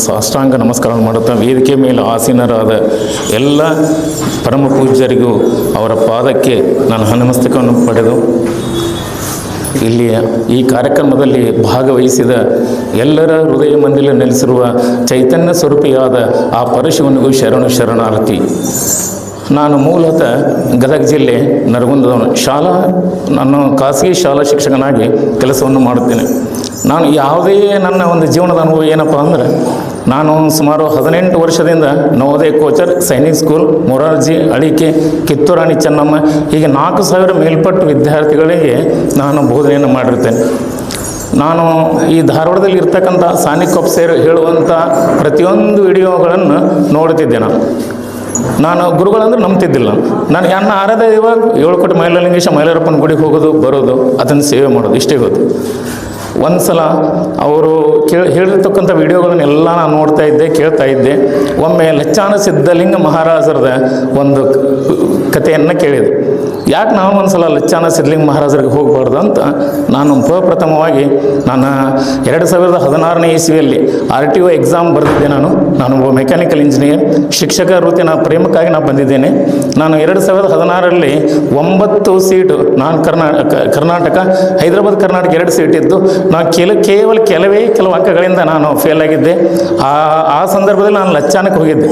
ಸಾಷ್ಟಾಂಗ ನಮಸ್ಕಾರ ಮಾಡುತ್ತಾ ವೇದಿಕೆ ಮೇಲೆ ಆಸೀನರಾದ ಎಲ್ಲ ಪರಮ ಪೂಜ್ಯರಿಗೂ ಅವರ ಪಾದಕ್ಕೆ ನಾನು ನಮಸ್ತಕವನ್ನು ಪಡೆದು ಇಲ್ಲಿಯ ಈ ಕಾರ್ಯಕ್ರಮದಲ್ಲಿ ಭಾಗವಹಿಸಿದ ಎಲ್ಲರ ಹೃದಯ ಮಂದಿರ ನೆಲೆಸಿರುವ ಚೈತನ್ಯ ಸ್ವರೂಪಿಯಾದ ಆ ಪರಶಿವನಿಗೂ ಶರಣಾರ್ಥಿ. ನಾನು ಮೂಲತಃ ಗದಗ ಜಿಲ್ಲೆ ನರಗುಂದದವನು. ನಾನು ಖಾಸಗಿ ಶಾಲಾ ಶಿಕ್ಷಕನಾಗಿ ಕೆಲಸವನ್ನು ಮಾಡುತ್ತೇನೆ. ನಾನು ಯಾವುದೇ ನನ್ನ ಒಂದು ಜೀವನದ ಅನುಭವ ಏನಪ್ಪ ಅಂದರೆ, ನಾನು ಸುಮಾರು 18 ವರ್ಷದಿಂದ ನವೋದಯ ಕೋಚರ್, ಸೈನಿಕ್ ಸ್ಕೂಲ್, ಮೊರಾರ್ಜಿ, ಅಳಿಕೆ, ಕಿತ್ತೂರಾಣಿ ಚೆನ್ನಮ್ಮ ಹೀಗೆ 4000 ಮೇಲ್ಪಟ್ಟು ವಿದ್ಯಾರ್ಥಿಗಳಿಗೆ ನಾನು ಬೋಧನೆಯನ್ನು ಮಾಡಿರ್ತೇನೆ. ನಾನು ಈ ಧಾರವಾಡದಲ್ಲಿ ಇರ್ತಕ್ಕಂಥ ಸಾನಿಕ್ ಆಫೀಸರ್ ಹೇಳುವಂಥ ಪ್ರತಿಯೊಂದು ವಿಡಿಯೋಗಳನ್ನು ನೋಡ್ತಿದ್ದೆ. ನಾನು ಗುರುಗಳಂದ್ರೆ ನಂಬ್ತಿದ್ದಿಲ್ಲ. ನಾನು ನನ್ನ ಆರಾಧ್ಯ ಇವಾಗ 7 ಕೋಟಿ ಮೈಲಾರಲಿಂಗೇಶ ಮೈಲಾರಪ್ಪನ ಗುಡಿಗೆ ಹೋಗೋದು ಬರೋದು, ಅದನ್ನು ಸೇವೆ ಮಾಡೋದು, ಇಷ್ಟೇ ಗೊತ್ತು. ಒಂದು ಸಲ ಅವರು ಹೇಳಿರ್ತಕ್ಕಂಥ ವಿಡಿಯೋಗಳನ್ನೆಲ್ಲ ನಾನು ನೋಡ್ತಾ ಇದ್ದೆ, ಕೇಳ್ತಾ ಇದ್ದೆ. ಒಮ್ಮೆ ಲಚ್ಚಾನ ಸಿದ್ಧಲಿಂಗ ಮಹಾರಾಜರದ ಒಂದು ಕಥೆಯನ್ನು ಕೇಳಿದೆ. ಯಾಕೆ ನಾವು ಒಂದು ಸಲ ಲಚ್ಚಾನ ಸಿದ್ಧಲಿಂಗ ಮಹಾರಾಜರಿಗೆ ಹೋಗಬಾರ್ದು ಅಂತ ನಾನು ಪ್ರಪ್ರಥಮವಾಗಿ ನಾನು 2016ನೇ ಇಸ್ವಿಯಲ್ಲಿ RTO ಎಕ್ಸಾಮ್ ಬರೆದಿದ್ದೆ. ನಾನು ಒಬ್ಬ ಮೆಕ್ಯಾನಿಕಲ್ ಇಂಜಿನಿಯರ್, ಶಿಕ್ಷಕ ವೃತ್ತಿನ ಪ್ರೇಮಕ್ಕಾಗಿ ನಾನು ಬಂದಿದ್ದೇನೆ. ನಾನು 2016ರಲ್ಲಿ 9 ಸೀಟು, ನಾನು ಕರ್ನಾಟಕ, ಹೈದರಾಬಾದ್ ಕರ್ನಾಟಕ 2 ಸೀಟ್ ಇದ್ದು ನಾನು ಕೇವಲ ಕೆಲವು ಅಂಕಗಳಿಂದ ನಾನು ಫೇಲ್ ಆಗಿದ್ದೆ. ಆ ಸಂದರ್ಭದಲ್ಲಿ ನಾನು ಲಚ್ಚಾನಕ್ಕೆ ಹೋಗಿದ್ದೆ.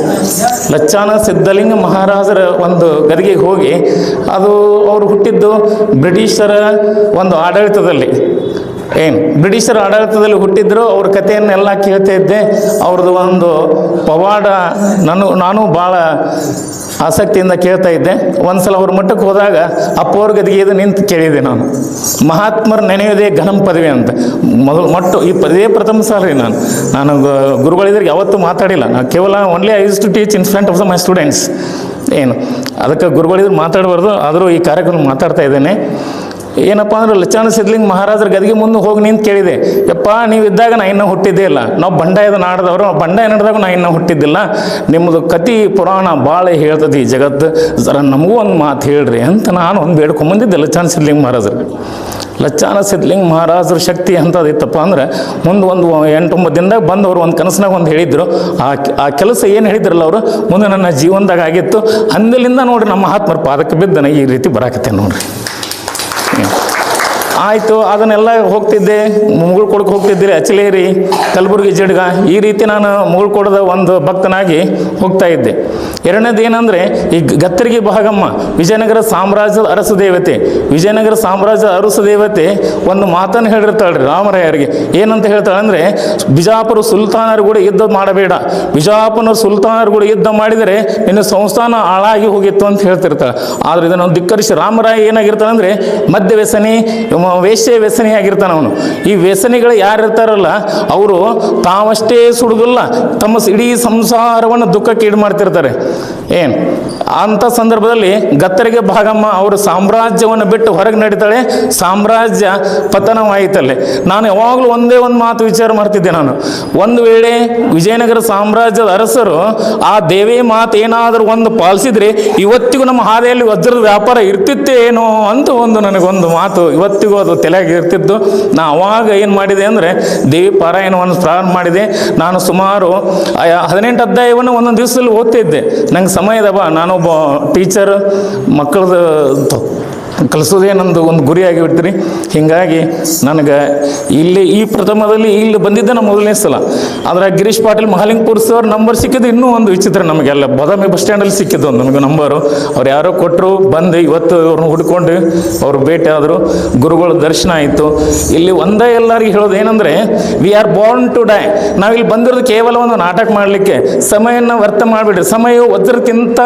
ಲಚ್ಚಾನ ಸಿದ್ಧಲಿಂಗ ಮಹಾರಾಜರ ಒಂದು ಗದಿಗೆಗೆ ಹೋಗಿ, ಅದು ಅವರು ಹುಟ್ಟಿದ್ದು ಬ್ರಿಟಿಷರ ಒಂದು ಆಡಳಿತದಲ್ಲಿ, ಬ್ರಿಟಿಷರ ಆಡಳಿತದಲ್ಲಿ ಹುಟ್ಟಿದ್ರು. ಅವ್ರ ಕಥೆಯನ್ನೆಲ್ಲ ಕೇಳ್ತಾ ಇದ್ದೆ. ಅವ್ರದ್ದು ಒಂದು ಪವಾಡ ನಾನು ಭಾಳ ಆಸಕ್ತಿಯಿಂದ ಕೇಳ್ತಾ ಇದ್ದೆ. ಒಂದು ಸಲ ಅವ್ರ ಮಟ್ಟಕ್ಕೆ ಹೋದಾಗ ಅಪ್ಪವ್ರ ಗದಿಗೆ ನಿಂತು ಕೇಳಿದೆ. ಮಹಾತ್ಮರ ನೆನೆಯೋದೇ ಘನಂ ಪದವಿ ಅಂತ ಈ ಪದೇ ಪ್ರಥಮ ಸಾಲ ನಾನು ಗುರುಗಳಿದ್ರಿಗೆ ಯಾವತ್ತೂ ಮಾತಾಡಿಲ್ಲ. ನಾನು ಕೇವಲ only I use to teach in front of my students. ಅದಕ್ಕೆ ಗುರುಗಳಿದ್ರೆ ಮಾತಾಡಬಾರ್ದು, ಆದರೂ ಈ ಕಾರ್ಯಕ್ರಮ ಮಾತಾಡ್ತಾ ಇದ್ದೇನೆ. ಏನಪ್ಪ ಅಂದ್ರೆ, ಲಚ್ಚಾನ ಸಿದ್ಧಲಿಂಗ ಮಹಾರಾಜರ ಗದಿಗೆ ಮುಂದೆ ಹೋಗಿ ನಿಂತು ಕೇಳಿದೆ, ಯಪ್ಪ ನೀವಿದ್ದಾಗ ನಾ ಇನ್ನೂ ಹುಟ್ಟಿದ್ದೇ ಇಲ್ಲ. ನಾವು ಬಂಡಾಯದ ನಾಡದವರು, ಬಂಡಾಯ ನಡೆದಾಗ ನಾ ಇನ್ನೂ ಹುಟ್ಟಿದ್ದಿಲ್ಲ. ನಿಮ್ಮದು ಕತಿ ಪುರಾಣ ಭಾಳ ಹೇಳ್ತದೆ ಈ ಜಗತ್ತು, ಜರ ನಮಗೂ ಒಂದು ಮಾತು ಹೇಳ್ರಿ ಅಂತ ನಾನು ಒಂದು ಬೇಡ್ಕೊಂಬಂದಿದ್ದೆ ಲಚ್ಚಾನ ಸಿದ್ಧಲಿಂಗ ಮಹಾರಾಜರು. ಲಚ್ಚಾನ ಸಿದ್ಧಲಿಂಗ ಮಹಾರಾಜರ ಶಕ್ತಿ ಅಂತದಿತ್ತಪ್ಪ ಅಂದ್ರೆ, ಮುಂದೆ ಒಂದು 8-9 ದಿನದಾಗ ಬಂದವರು ಒಂದು ಕನಸಿನಾಗ ಒಂದು ಹೇಳಿದ್ರು. ಆ ಕೆಲಸ ಏನು ಹೇಳಿದ್ರಲ್ಲ ಅವರು, ಮುಂದೆ ನನ್ನ ಜೀವನದಾಗ ಆಗಿತ್ತು. ಅಂದಲಿಂದ ನೋಡ್ರಿ ನಮ್ಮ ಮಹಾತ್ಮರ ಪಾದಕ್ಕೆ ಬಿದ್ದನ ಈ ರೀತಿ ಬರಾಕತ್ತೆ ನೋಡ್ರಿ. ಆಯಿತು, ಅದನ್ನೆಲ್ಲ ಹೋಗ್ತಿದ್ದೆ, ಮುಗುಳ್ಕೊಡಕ್ಕೆ ಹೋಗ್ತಿದ್ದೆ, ಅಚಲೇರಿ, ಕಲಬುರಗಿ, ಜಡ್ಗ, ಈ ರೀತಿ ನಾನು ಮುಗುಳ್ಕೊಡದ ಒಂದು ಭಕ್ತನಾಗಿ ಹೋಗ್ತಾ ಇದ್ದೆ. ಎರಡನೇದು ಏನಂದರೆ, ಈ ಗತ್ತರಿಗೆ ಭಾಗಮ್ಮ ವಿಜಯನಗರ ಸಾಮ್ರಾಜ್ಯದ ಅರಸು ದೇವತೆ. ವಿಜಯನಗರ ಸಾಮ್ರಾಜ್ಯದ ಅರಸು ದೇವತೆ ಒಂದು ಮಾತನ್ನು ಹೇಳಿರ್ತಾಳ್ರಿ ರಾಮರಾಯರಿಗೆ. ಏನಂತ ಹೇಳ್ತಾಳೆ ಅಂದರೆ, ಬಿಜಾಪುರ ಸುಲ್ತಾನರು ಕೂಡ ಯುದ್ಧ ಮಾಡಬೇಡ, ಬಿಜಾಪುರ ಸುಲ್ತಾನರು ಕೂಡ ಯುದ್ಧ ಮಾಡಿದರೆ ನಿನ್ನ ಸಂಸ್ಥಾನ ಹಾಳಾಗಿ ಹೋಗಿತ್ತು ಅಂತ ಹೇಳ್ತಿರ್ತಾಳೆ. ಆದರೆ ಇದನ್ನು ಧಿಕ್ಕರಿಸಿ ರಾಮರಾಯ ಏನಾಗಿರ್ತಾನೆ ಅಂದರೆ, ಮದ್ಯ ವ್ಯಸನಿ, ವೇಶ್ಯ ವ್ಯಸನಿ ಆಗಿರ್ತಾನೆ ಅವನು. ಈ ವ್ಯಸನಿಗಳು ಯಾರಿರ್ತಾರಲ್ಲ ಅವರು ತಾವಷ್ಟೇ ಸುಡುದಿಲ್ಲ, ತಮ್ಮ ಇಡೀ ಸಂಸಾರವನ್ನು ದುಃಖಕ್ಕೆ ಈಡು ಮಾಡ್ತಿರ್ತಾರೆ. ಅಂಥ ಸಂದರ್ಭದಲ್ಲಿ ಗತ್ತರಿಗೆ ಭಾಗಮ್ಮ ಅವರು ಸಾಮ್ರಾಜ್ಯವನ್ನು ಬಿಟ್ಟು ಹೊರಗೆ ನಡೀತಾಳೆ. ಸಾಮ್ರಾಜ್ಯ ಪತನವಾಯಿತಲ್ಲೇ. ನಾನು ಯಾವಾಗಲೂ ಒಂದೇ ಒಂದು ಮಾತು ವಿಚಾರ ಮಾಡ್ತಿದ್ದೆ. ನಾನು ಒಂದು ವೇಳೆ ವಿಜಯನಗರ ಸಾಮ್ರಾಜ್ಯದ ಅರಸರು ಆ ದೇವಿ ಮಾತು ಏನಾದರೂ ಒಂದು ಪಾಲಿಸಿದ್ರೆ ಇವತ್ತಿಗೂ ನಮ್ಮ ಹಾದಿಯಲ್ಲಿ ವಜ್ರದ ವ್ಯಾಪಾರ ಇರ್ತಿತ್ತೇನೋ ಅಂತ ನನಗೊಂದು ಮಾತು ಇವತ್ತಿಗೂ ಅದು ತಲೆಯಾಗಿ ಇರ್ತಿದ್ದು. ನಾ ಅವಾಗ ಏನು ಮಾಡಿದೆ ಅಂದರೆ, ದೇವಿ ಪಾರಾಯಣವನ್ನು ಪ್ರಾರಂಭ ಮಾಡಿದೆ. ನಾನು ಸುಮಾರು 18 ಅಧ್ಯಾಯವನ್ನು ಒಂದೊಂದು ದಿವಸದಲ್ಲಿ ಓದ್ತಿದ್ದೆ. ನಂಗೆ ಸಮಯದವ, ನಾನೊಬ್ಬ ಟೀಚರ್, ಮಕ್ಕಳದ್ದು ಕಲಿಸೋದೇ ನಂದು ಒಂದು ಗುರಿಯಾಗಿ ಬಿಡ್ತೀರಿ. ಹೀಗಾಗಿ ನನಗೆ ಈ ಪ್ರಥಮದಲ್ಲಿ ಇಲ್ಲಿ ಬಂದಿದ್ದೆ ನಮ್ಮ ಮೊದಲನೇ ಸಲ. ಆದರೆ ಗಿರೀಶ್ ಪಾಟೀಲ್ ಮಹಾಲಿಂಗಪುರ ಸರ್ ನಂಬರ್ ಸಿಕ್ಕಿದ್ದು ಇನ್ನೂ ಒಂದು ವಿಚಿತ್ರ. ನಮಗೆಲ್ಲ ಬಾದಾಮಿ ಬಸ್ ಸ್ಟ್ಯಾಂಡಲ್ಲಿ ಸಿಕ್ಕಿದ್ದು ಒಂದು ನಮಗೆ ನಂಬರು. ಅವ್ರು ಯಾರೋ ಕೊಟ್ಟರು, ಬಂದು ಇವತ್ತು ಅವ್ರನ್ನ ಹುಡ್ಕೊಂಡು ಅವರು ಭೇಟಿ ಆದರು, ಗುರುಗಳ ದರ್ಶನ ಆಯಿತು. ಇಲ್ಲಿ ಒಂದೇ ಎಲ್ಲರಿಗೆ ಹೇಳೋದು ಏನಂದರೆ, we are born to die. ನಾವಿಲ್ಲಿ ಬಂದಿರೋದು ಕೇವಲ ಒಂದು ನಾಟಕ ಮಾಡಲಿಕ್ಕೆ. ಸಮಯನ ವ್ಯರ್ಥ ಮಾಡಿಬಿಡ್ರಿ. ಸಮಯವು ವಜ್ರಕ್ಕಿಂತ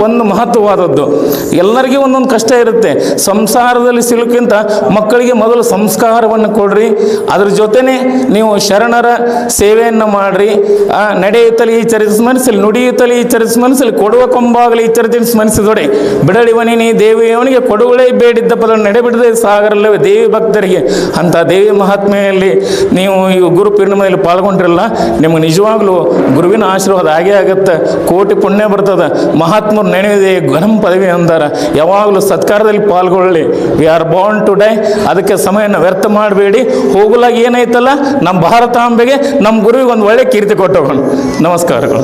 ಒಂದು ಮಹತ್ವವಾದದ್ದು. ಎಲ್ಲರಿಗೂ ಒಂದೊಂದು ಕಷ್ಟ ಇರುತ್ತೆ. ಸಂಸಾರದಲ್ಲಿ ಸಿಲುಕಿಂತ ಮಕ್ಕಳಿಗೆ ಮೊದಲು ಸಂಸ್ಕಾರವನ್ನು ಕೊಡ್ರಿ. ಅದ್ರ ಜೊತೆನೆ ನೀವು ಶರಣರ ಸೇವೆಯನ್ನು ಮಾಡ್ರಿ. ನಡೆಯುತ್ತಲೇ ಈಚರಿಸಿ ಸ್ಮರಿಸಲಿ, ನುಡಿಯುತ್ತಲೇ ಈಚರಿಸಿ ಸ್ಮರಿಸಲಿ, ಕೊಡುವ ಕೊಂಬಾಗಲಿ ಈಚರಿಸಿ ಸ್ಮರಿಸಿದೊಡೆ, ಬಿಡಳಿವನಿ ನೀ ದೇವಿಯವನಿಗೆ ಕೊಡುಗಳೇ ಬೇಡಿದ್ದ ಪದ ನಡೆಬಿಡದೆ ಸಾಗರಲ್ಲವೇ ದೇವಿ ಭಕ್ತರಿಗೆ. ಅಂತ ದೇವಿ ಮಹಾತ್ಮೆಯಲ್ಲಿ ನೀವು ಈ ಗುರು ಪೂರ್ಣಿಮೆಯಲ್ಲಿ ಪಾಲ್ಗೊಂಡ್ರಲ್ಲ, ನಿಮ್ಗೆ ನಿಜವಾಗ್ಲೂ ಗುರುವಿನ ಆಶೀರ್ವಾದ ಆಗೇ ಆಗುತ್ತೆ. ಕೋಟಿ ಪುಣ್ಯ ಬರ್ತದೆ. ಮಹಾತ್ಮರು ನೆನೆಯದೆ ಘನಂ ಪದವಿ ಅಂದಾರ. ಯಾವಾಗಲೂ ಸತ್ಕಾರದಲ್ಲಿ ಪಾಲ್ಗೊಂಡು ಪಾಲ್ಗೊಳ್ಳಿ. We are born to die. ಅದಕ್ಕೆ ಸಮಯನ ವ್ಯರ್ಥ ಮಾಡಬೇಡಿ. ಹೋಗಲಾಗ ಏನೈತಲ್ಲ, ನಮ್ಮ ಭಾರತಾಂಬೆಗೆ, ನಮ್ಮ ಗುರುವಿಗೆ ಒಂದು ಒಳ್ಳೆ ಕೀರ್ತಿ ಕೊಟ್ಟೋಗೋಣ. ನಮಸ್ಕಾರಗಳು.